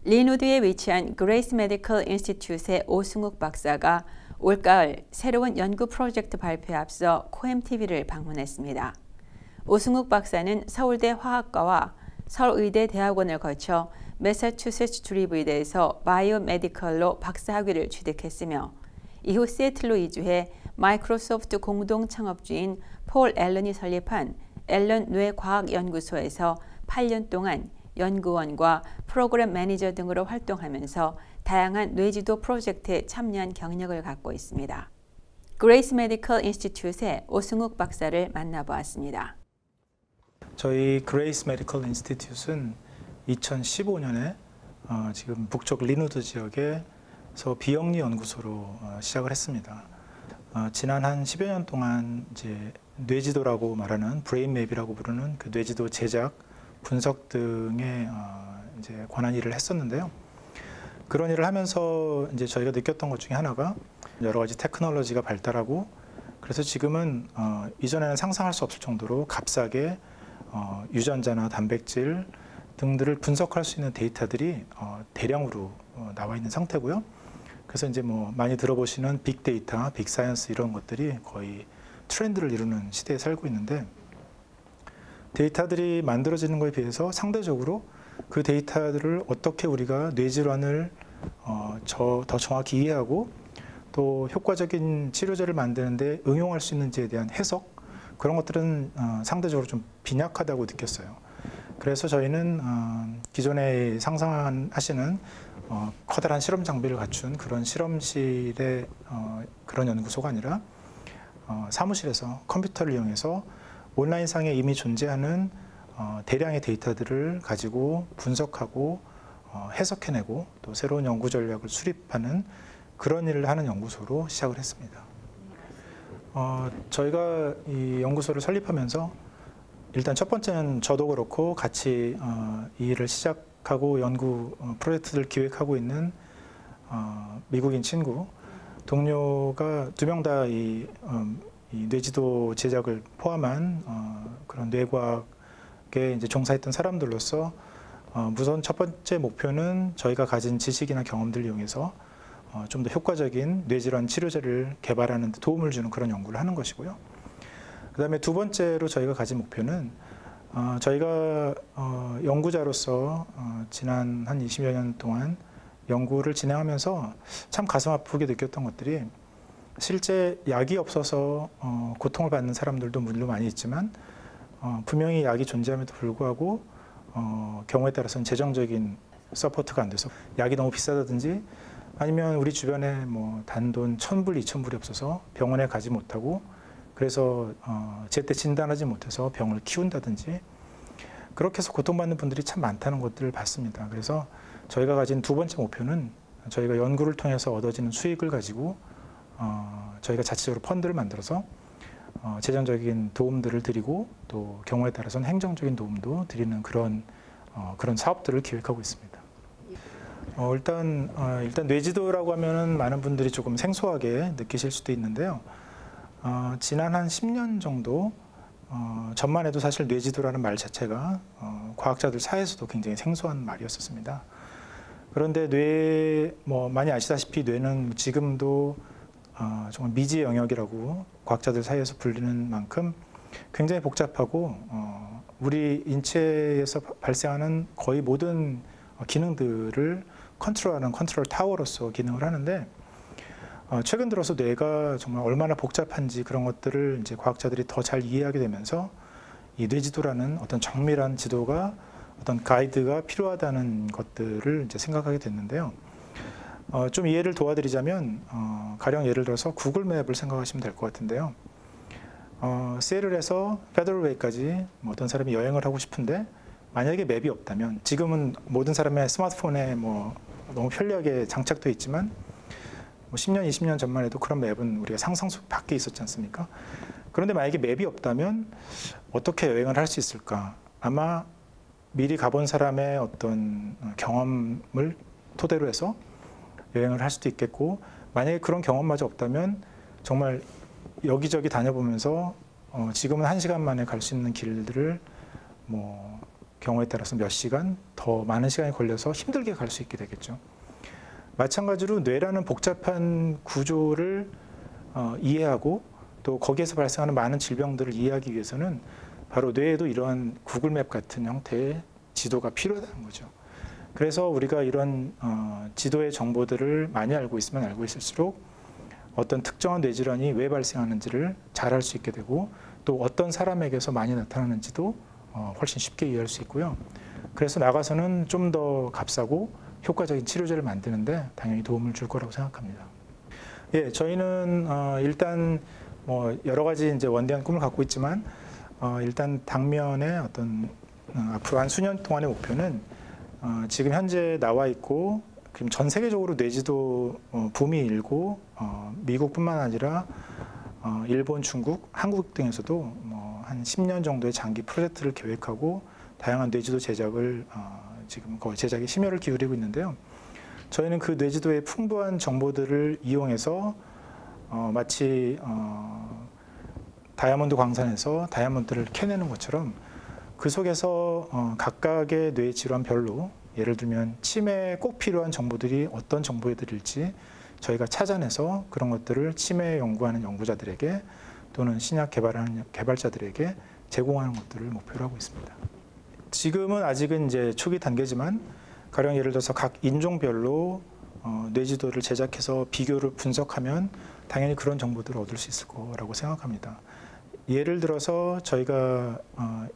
리노드에 위치한 그레이스 메디컬 인스티튜트의 오승욱 박사가 올가을 새로운 연구 프로젝트 발표에 앞서 코엠TV를 방문했습니다. 오승욱 박사는 서울대 화학과와 서울의대 대학원을 거쳐 매사추세츠 주립의대에서 바이오메디컬로 박사학위를 취득했으며 이후 시애틀로 이주해 마이크로소프트 공동 창업주인 폴 앨런이 설립한 앨런 뇌과학연구소에서 8년 동안 연구원과 프로그램 매니저 등으로 활동하면서 다양한 뇌지도 프로젝트에 참여한 경력을 갖고 있습니다. 그레이스 메디컬 인스티튜트의 오승욱 박사를 만나보았습니다. 저희 그레이스 메디컬 인스티튜트는 2015년에 지금 북쪽 리노드 지역에서 비영리 연구소로 시작을 했습니다. 지난 한 10여 년 동안 이제 뇌지도라고 말하는 브레인맵이라고 부르는 그 뇌지도 제작, 분석 등에 이제 관한 일을 했었는데요. 그런 일을 하면서 이제 저희가 느꼈던 것 중에 하나가 여러 가지 테크놀로지가 발달하고 그래서 지금은 이전에는 상상할 수 없을 정도로 값싸게 유전자나 단백질 등들을 분석할 수 있는 데이터들이 대량으로 나와 있는 상태고요. 그래서 이제 뭐 많이 들어보시는 빅데이터, 빅사이언스 이런 것들이 거의 트렌드를 이루는 시대에 살고 있는데 데이터들이 만들어지는 것에 비해서 상대적으로 그 데이터들을 어떻게 우리가 뇌질환을 더 정확히 이해하고 또 효과적인 치료제를 만드는데 응용할 수 있는지에 대한 해석 그런 것들은 상대적으로 좀 빈약하다고 느꼈어요. 그래서 저희는 기존에 상상하시는 커다란 실험 장비를 갖춘 그런 실험실의 그런 연구소가 아니라 사무실에서 컴퓨터를 이용해서 온라인상에 이미 존재하는 대량의 데이터들을 가지고 분석하고 해석해내고 또 새로운 연구 전략을 수립하는 그런 일을 하는 연구소로 시작을 했습니다. 저희가 이 연구소를 설립하면서 일단 첫 번째는 저도 그렇고 같이 이 일을 시작하고 연구 프로젝트를 기획하고 있는 미국인 친구, 동료가 2명 다 이 뇌지도 제작을 포함한 그런 뇌과학에 이제 종사했던 사람들로서 우선 첫 번째 목표는 저희가 가진 지식이나 경험들을 이용해서 좀 더 효과적인 뇌질환 치료제를 개발하는 데 도움을 주는 그런 연구를 하는 것이고요. 그 다음에 두 번째로 저희가 가진 목표는 저희가 연구자로서 지난 한 20여 년 동안 연구를 진행하면서 참 가슴 아프게 느꼈던 것들이 실제 약이 없어서 고통을 받는 사람들도 물론 많이 있지만 분명히 약이 존재함에도 불구하고 경우에 따라서는 재정적인 서포트가 안 돼서 약이 너무 비싸다든지 아니면 우리 주변에 뭐 단돈 1,000불, 2,000불이 없어서 병원에 가지 못하고 그래서 제때 진단하지 못해서 병을 키운다든지 그렇게 해서 고통받는 분들이 참 많다는 것들을 봤습니다. 그래서 저희가 가진 두 번째 목표는 저희가 연구를 통해서 얻어지는 수익을 가지고 저희가 자체적으로 펀드를 만들어서 재정적인 도움들을 드리고 또 경우에 따라서는 행정적인 도움도 드리는 그런 사업들을 기획하고 있습니다. 일단 뇌지도라고 하면은 많은 분들이 조금 생소하게 느끼실 수도 있는데요. 지난 한 10년 정도 전만 해도 사실 뇌지도라는 말 자체가 과학자들 사이에서도 굉장히 생소한 말이었었습니다. 그런데 많이 아시다시피 뇌는 지금도 정말 미지의 영역이라고 과학자들 사이에서 불리는 만큼 굉장히 복잡하고 우리 인체에서 발생하는 거의 모든 기능들을 컨트롤하는 컨트롤 타워로서 기능을 하는데 최근 들어서 뇌가 정말 얼마나 복잡한지 그런 것들을 이제 과학자들이 더 잘 이해하게 되면서 이 뇌지도라는 어떤 정밀한 지도가 어떤 가이드가 필요하다는 것들을 이제 생각하게 됐는데요. 좀 이해를 도와드리자면 가령 예를 들어서 구글 맵을 생각하시면 될 것 같은데요. 시애틀에서 페더럴웨이까지 어떤 사람이 여행을 하고 싶은데 만약에 맵이 없다면 지금은 모든 사람의 스마트폰에 너무 편리하게 장착되어 있지만 10년, 20년 전만 해도 그런 맵은 우리가 상상 속 밖에 있었지 않습니까? 그런데 만약에 맵이 없다면 어떻게 여행을 할 수 있을까? 아마 미리 가본 사람의 어떤 경험을 토대로 해서 여행을 할 수도 있겠고 만약에 그런 경험마저 없다면 정말 여기저기 다녀보면서 지금은 1시간 만에 갈 수 있는 길들을 경우에 따라서 몇 시간, 더 많은 시간이 걸려서 힘들게 갈 수 있게 되겠죠. 마찬가지로 뇌라는 복잡한 구조를 이해하고 또 거기에서 발생하는 많은 질병들을 이해하기 위해서는 바로 뇌에도 이러한 구글맵 같은 형태의 지도가 필요하다는 거죠. 그래서 우리가 이런 지도의 정보들을 많이 알고 있으면 알고 있을수록 어떤 특정한 뇌질환이 왜 발생하는지를 잘 알 수 있게 되고 또 어떤 사람에게서 많이 나타나는지도 훨씬 쉽게 이해할 수 있고요. 그래서 나가서는 좀 더 값싸고 효과적인 치료제를 만드는데 당연히 도움을 줄 거라고 생각합니다. 예, 저희는 일단 뭐 여러 가지 이제 원대한 꿈을 갖고 있지만 일단 당면의 어떤 앞으로 한 수년 동안의 목표는 지금 현재 나와 있고 지금 전 세계적으로 뇌지도 붐이 일고 미국뿐만 아니라 일본, 중국, 한국 등에서도 뭐 한 10년 정도의 장기 프로젝트를 계획하고 다양한 뇌지도 제작을 지금 거의 제작에 심혈을 기울이고 있는데요. 저희는 그 뇌지도의 풍부한 정보들을 이용해서 마치 다이아몬드 광산에서 다이아몬드를 캐내는 것처럼 그 속에서 각각의 뇌 질환별로 예를 들면 치매에 꼭 필요한 정보들이 어떤 정보들일지 저희가 찾아내서 그런 것들을 치매 연구하는 연구자들에게 또는 신약 개발하는 개발자들에게 제공하는 것들을 목표로 하고 있습니다. 지금은 아직은 이제 초기 단계지만 가령 예를 들어서 각 인종별로 뇌지도를 제작해서 비교를 분석하면 당연히 그런 정보들을 얻을 수 있을 거라고 생각합니다. 예를 들어서 저희가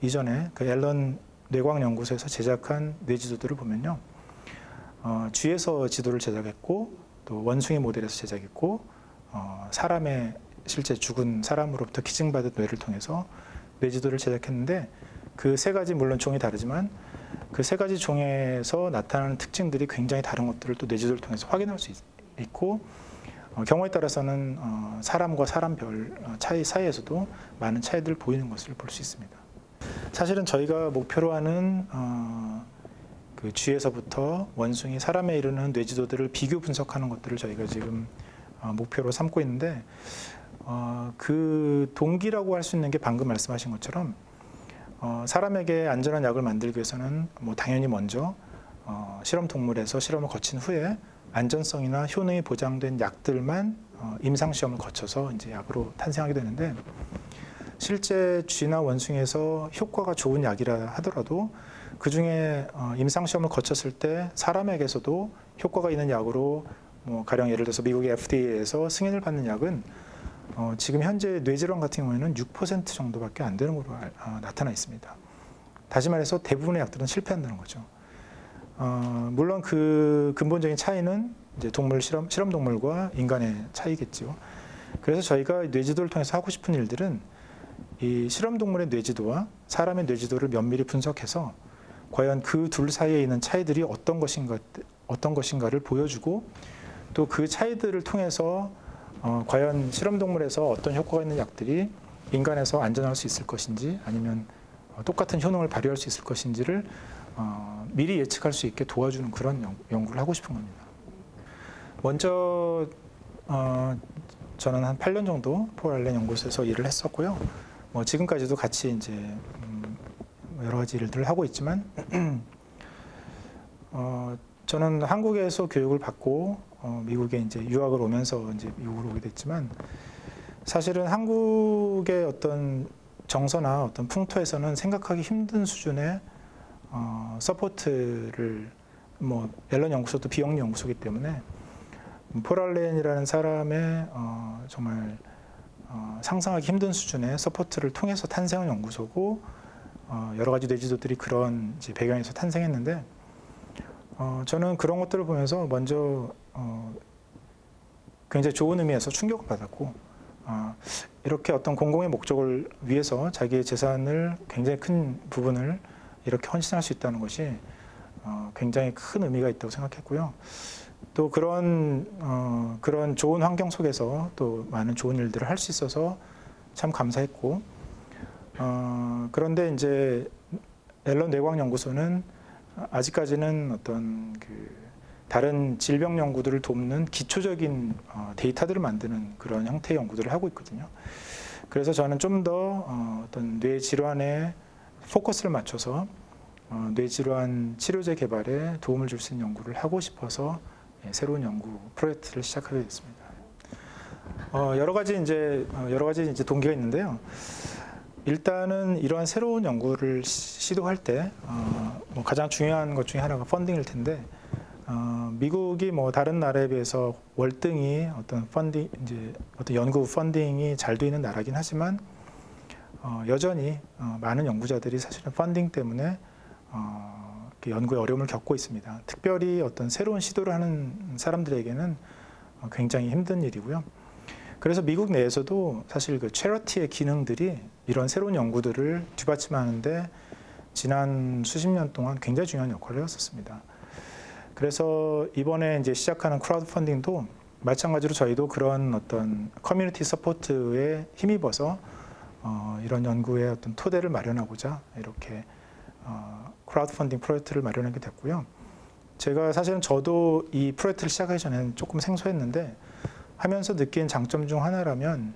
이전에 그 앨런 뇌과학연구소에서 제작한 뇌지도들을 보면요. 쥐에서 지도를 제작했고 또 원숭이 모델에서 제작했고 사람의 실제 죽은 사람으로부터 기증받은 뇌를 통해서 뇌지도를 제작했는데 그 세 가지 물론 종이 다르지만 그 세 가지 종에서 나타나는 특징들이 굉장히 다른 것들을 또 뇌지도를 통해서 확인할 수 있고 경우에 따라서는 사람과 사람별 차이 사이에서도 많은 차이들을 보이는 것을 볼 수 있습니다. 사실은 저희가 목표로 하는 그 쥐에서부터 원숭이, 사람에 이르는 뇌지도들을 비교 분석하는 것들을 저희가 지금 목표로 삼고 있는데 그 동기라고 할 수 있는 게 방금 말씀하신 것처럼 사람에게 안전한 약을 만들기 위해서는 뭐 당연히 먼저 실험 동물에서 실험을 거친 후에 안전성이나 효능이 보장된 약들만 임상 시험을 거쳐서 이제 약으로 탄생하게 되는데 실제 쥐나 원숭이에서 효과가 좋은 약이라 하더라도 그 중에 임상 시험을 거쳤을 때 사람에게서도 효과가 있는 약으로 뭐 가령 예를 들어서 미국의 FDA에서 승인을 받는 약은 지금 현재 뇌질환 같은 경우에는 6% 정도밖에 안 되는 걸로 나타나 있습니다. 다시 말해서 대부분의 약들은 실패한다는 거죠. 물론 그 근본적인 차이는 이제 동물 실험 동물과 인간의 차이겠죠. 그래서 저희가 뇌지도를 통해서 하고 싶은 일들은 이 실험 동물의 뇌지도와 사람의 뇌지도를 면밀히 분석해서 과연 그 둘 사이에 있는 차이들이 어떤 것인가를 보여주고 또 그 차이들을 통해서 과연 실험 동물에서 어떤 효과가 있는 약들이 인간에서 안전할 수 있을 것인지 아니면 똑같은 효능을 발휘할 수 있을 것인지를 미리 예측할 수 있게 도와주는 그런 연구를 하고 싶은 겁니다. 먼저 저는 한 8년 정도 폴 알렌 연구소에서 일을 했었고요. 뭐 지금까지도 같이 이제 여러 가지 일들을 하고 있지만 저는 한국에서 교육을 받고 미국에 이제 유학을 오면서 이제 미국으로 오게 됐지만 사실은 한국의 어떤 정서나 어떤 풍토에서는 생각하기 힘든 수준의 서포트를 뭐 앨런 연구소도 비영리 연구소이기 때문에 폴 알렌이라는 사람의 정말 상상하기 힘든 수준의 서포트를 통해서 탄생한 연구소고 여러 가지 뇌지도들이 그런 이제 배경에서 탄생했는데 저는 그런 것들을 보면서 먼저 굉장히 좋은 의미에서 충격을 받았고 이렇게 어떤 공공의 목적을 위해서 자기의 재산을 굉장히 큰 부분을 이렇게 헌신할 수 있다는 것이 굉장히 큰 의미가 있다고 생각했고요. 또 그런 좋은 환경 속에서 또 많은 좋은 일들을 할 수 있어서 참 감사했고 그런데 이제 앨런 뇌과학연구소는 아직까지는 어떤 그 다른 질병 연구들을 돕는 기초적인 데이터들을 만드는 그런 형태의 연구들을 하고 있거든요. 그래서 저는 좀 더 어떤 뇌 질환에 포커스를 맞춰서 뇌질환 치료제 개발에 도움을 줄 수 있는 연구를 하고 싶어서 새로운 연구 프로젝트를 시작하게 됐습니다. 여러 가지 이제 동기가 있는데요. 일단은 이러한 새로운 연구를 시도할 때 가장 중요한 것 중에 하나가 펀딩일 텐데, 미국이 다른 나라에 비해서 월등히 어떤 연구 펀딩이 잘 돼 있는 나라긴 하지만 여전히 많은 연구자들이 사실은 펀딩 때문에 연구에 어려움을 겪고 있습니다. 특별히 어떤 새로운 시도를 하는 사람들에게는 굉장히 힘든 일이고요. 그래서 미국 내에서도 사실 그 체러티의 기능들이 이런 새로운 연구들을 뒷받침하는데 지난 수십 년 동안 굉장히 중요한 역할을 했었습니다. 그래서 이번에 이제 시작하는 크라우드 펀딩도 마찬가지로 저희도 그런 어떤 커뮤니티 서포트에 힘입어서 이런 연구의 어떤 토대를 마련하고자 이렇게 크라우드 펀딩 프로젝트를 마련하게 됐고요. 제가 사실은 저도 이 프로젝트를 시작하기 전에는 조금 생소했는데 하면서 느낀 장점 중 하나라면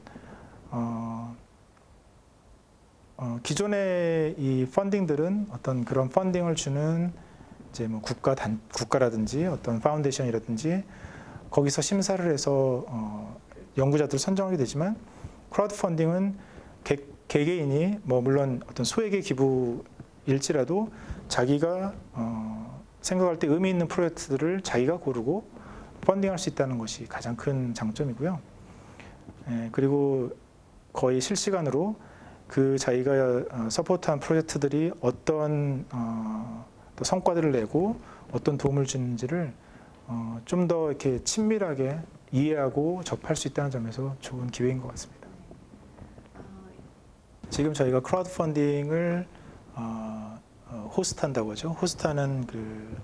기존의 이 펀딩들은 어떤 그런 펀딩을 주는 이제 국가라든지 어떤 파운데이션이라든지 거기서 심사를 해서 연구자들을 선정하게 되지만 크라우드 펀딩은 개개인이 물론 어떤 소액의 기부일지라도 자기가 생각할 때 의미 있는 프로젝트들을 자기가 고르고 펀딩할 수 있다는 것이 가장 큰 장점이고요. 그리고 거의 실시간으로 그 자기가 서포트한 프로젝트들이 어떤 또 성과들을 내고 어떤 도움을 주는지를 좀 더 이렇게 친밀하게 이해하고 접할 수 있다는 점에서 좋은 기회인 것 같습니다. 지금 저희가 크라우드 펀딩을 호스트한다고 하죠. 호스트하는 그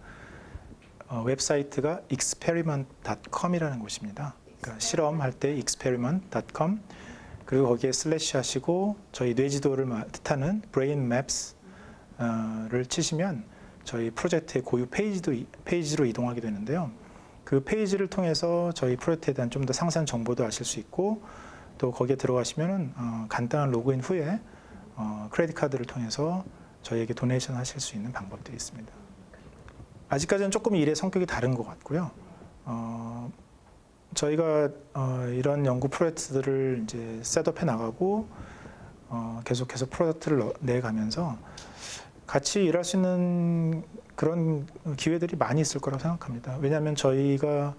웹사이트가 experiment.com이라는 곳입니다. 그러니까 실험할 때 experiment.com, 그리고 거기에 슬래시 하시고 저희 뇌지도를 뜻하는 brain maps를 치시면 저희 프로젝트의 고유 페이지로 이동하게 되는데요. 그 페이지를 통해서 저희 프로젝트에 대한 좀 더 상세한 정보도 아실 수 있고, 또 거기에 들어가시면은 간단한 로그인 후에 크레딧 카드를 통해서 저희에게 도네이션 하실 수 있는 방법들이 있습니다. 아직까지는 조금 일의 성격이 다른 것 같고요. 저희가 이런 연구 프로젝트들을 이제 셋업해 나가고 계속해서 프로젝트를 내가면서 같이 일할 수 있는 그런 기회들이 많이 있을 거라고 생각합니다. 왜냐하면 저희가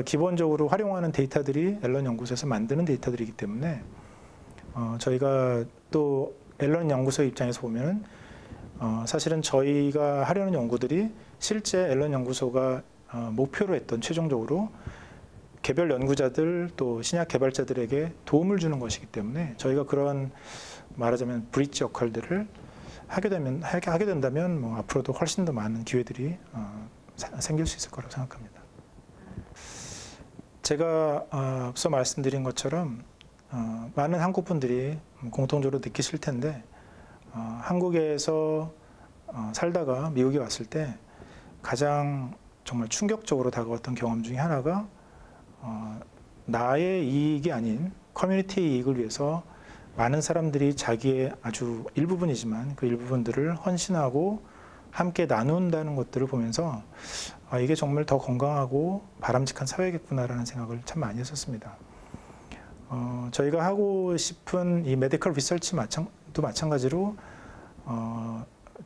기본적으로 활용하는 데이터들이 앨런 연구소에서 만드는 데이터들이기 때문에 저희가 또 앨런 연구소 입장에서 보면은 사실은 저희가 하려는 연구들이 실제 앨런 연구소가 목표로 했던 최종적으로 개별 연구자들 또 신약 개발자들에게 도움을 주는 것이기 때문에 저희가 그런 말하자면 브릿지 역할들을 하게 된다면 앞으로도 훨씬 더 많은 기회들이 생길 수 있을 거라고 생각합니다. 제가 앞서 말씀드린 것처럼 많은 한국 분들이 공통적으로 느끼실 텐데 한국에서 살다가 미국에 왔을 때 가장 정말 충격적으로 다가왔던 경험 중에 하나가 나의 이익이 아닌 커뮤니티 이익을 위해서 많은 사람들이 자기의 아주 일부분이지만 그 일부분들을 헌신하고 함께 나눈다는 것들을 보면서 이게 정말 더 건강하고 바람직한 사회겠구나라는 생각을 참 많이 했었습니다. 저희가 하고 싶은 이 메디컬 리서치도 마찬가지로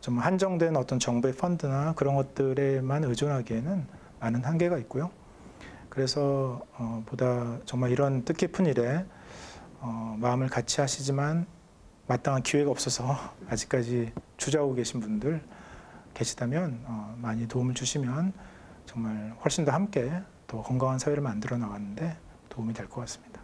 좀 한정된 어떤 정부의 펀드나 그런 것들에만 의존하기에는 많은 한계가 있고요. 그래서 보다 정말 이런 뜻깊은 일에 마음을 같이 하시지만 마땅한 기회가 없어서 아직까지 주저하고 계신 분들 계시다면 많이 도움을 주시면 정말 훨씬 더 함께 더 건강한 사회를 만들어 나가는데 도움이 될 것 같습니다.